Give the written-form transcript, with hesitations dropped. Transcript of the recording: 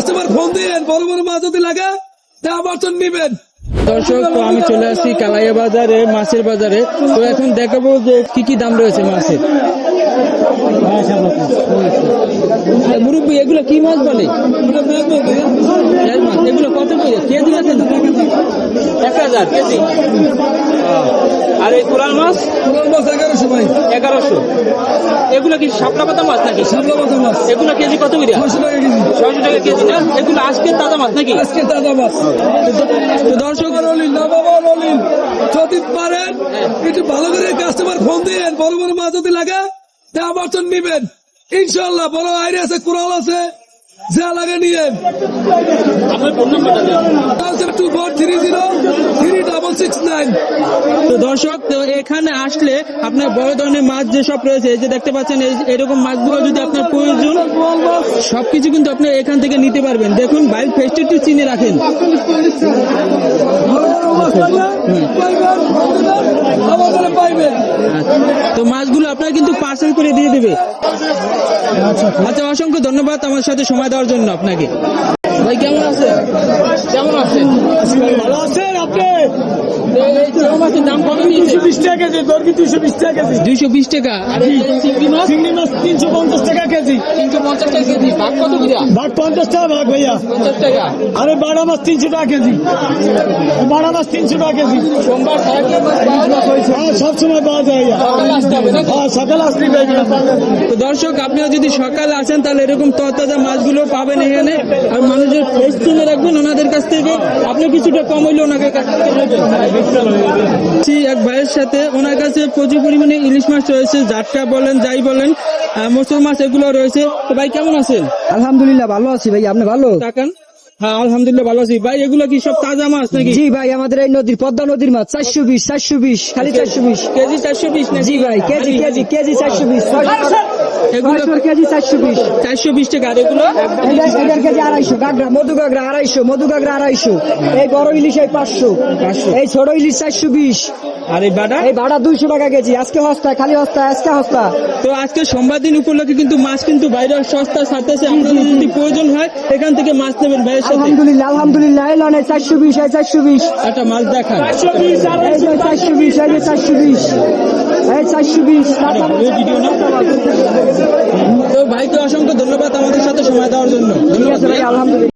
Customer phone দিয়েন, বড় বড় মাছ যদি লাগে তা আবার তো নিবেন। দর্শক, তো আমি চলে আসছি কালাইয়া বাজারে, মাছের বাজারে। তো এখন দেখাবো যে কি কি দাম রয়েছে মাছের। মুরব্বী, এগুলো কি মাছ বলে? এগুলো কত করে কেজি আছে? 1000 কেজি। আর এই কোরাল মাছ? কোরাল মাছ 1100 ভাই। 1100। এগুলো কি শাপলা পাতা মাছ নাকি? শাপলা পাতা মাছ। এগুলো কেজি কত করে? 600 টাকা কেজি। 600 টাকা কেজি না? এগুলো আজকে তাজা মাছ নাকি? আজকে তাজা মাছ। তো দর্শক, রলিন না বাবা, রলিন যদি পারেন একটু ভালো করে কাস্টমার ফোন দিয়েন, বড় বড় মাছ যদি লাগে তা আবার তো নিবেন ইনশাল্লাহ। বড় আইরে আছে, কোরাল আছে, যা লাগে নিয়েন। আপনার ফোন নাম্বারটা দেন। 2430 তো দর্শক, তো এখানে আসলে আপনার বড় ধরনের মাছ যেসব রয়েছে, এই যে দেখতে পাচ্ছেন, এরকম মাছগুলো যদি আপনার প্রয়োজন সবকিছু কিন্তু আপনি এখান থেকে নিতে পারবেন। দেখুন, বাইক ফেস্টিটি চিনে রাখেন। তো মাছগুলো আপনার কিন্তু পার্সেল করে দিয়ে দেবে। আচ্ছা, অসংখ্য ধন্যবাদ আমার সাথে সময় দেওয়ার জন্য আপনাকে। ভাই কেমন আছেন? কেমন আছেন? ভালো আছেন আপনি? মাছের দাম কত নিয়েছে? 220 টাকা কেজি। দরকি 220 টাকা কেজি। 220 টাকা। আর চিংড়ি মাছ? চিংড়ি মাছ 350 টাকা কেজি। 350 টাকা কেজি। ভাগ কত করে? ভাগ 50 টাকা ভাগ ভাইয়া। 50 টাকা। আরে বাড়া মাছ 300 টাকা কেজি। বাড়া মাছ 300 টাকা কেজি। সোমবার সারা কি মাছ পাওয়া যায়? হ্যাঁ, সবসময় পাওয়া যায়। সকালে আসতে হবে নাকি? হ্যাঁ, সকালে আসলেই পাইবেন। তো দর্শক, আপনারা যদি সকালে আসেন তাহলে এরকম তরতাজা মাছগুলো পাবেন এখানে। আর মানুষের ফ্রেশ চিনে রাখবেন ওনাদের কাছ থেকে। আপনি কিছুটা কম হইলে ওনাদের কাছ থেকে নেবেন। এক ভাইয়ের সাথে, ওনার কাছে প্রচুর পরিমাণে ইলিশ মাছ রয়েছে, জাটকা বলেন, যাই বলেন, মসুর মাছ, এগুলো রয়েছে। তো ভাই কেমন আছেন? আলহামদুলিল্লাহ ভালো আছি ভাই, আপনি ভালো? তাকান। হ্যাঁ, আলহামদুলিল্লাহ ভালো আছি। ভাই, এগুলো কি সব তাজা মাছ নাকি? জি ভাই, আমাদের এই নদীর, পদ্মা নদীর মাছ। 420 খালি 420 কেজি 420 নাকি? জি ভাই, কেজি 420 এগুলো কেজি 420 420 টাকা। আর এগুলো এটার কেজি 250। গাগরা, মধু গাগরা 250। এই বড় ইলিশ 500। এই ছোট ইলিশ 420। আর এই বাটা? এই ভাড়া 200 টাকা কেজি। আজকে হস্তা, খালি হস্তা, আজকে হস্তা। তো আজকে সোমবার দিন উপলক্ষে কিন্তু মাছ কিন্তু বাইরে সস্তা ছাড়তেছে। আপনাদের যদি প্রয়োজন হয় এখান থেকে মাছ নেবেন ভাইয়ের সাথে। আলহামদুলিল্লাহ এই লনে 420 একটা মাছ দেখান। 420 ভিডিও না। তো ভাইকে অসংখ্য ধন্যবাদ আমাদের সাথে সময় দেওয়ার জন্য। ধন্যবাদ ভাই। আলহামদুলিল্লাহ।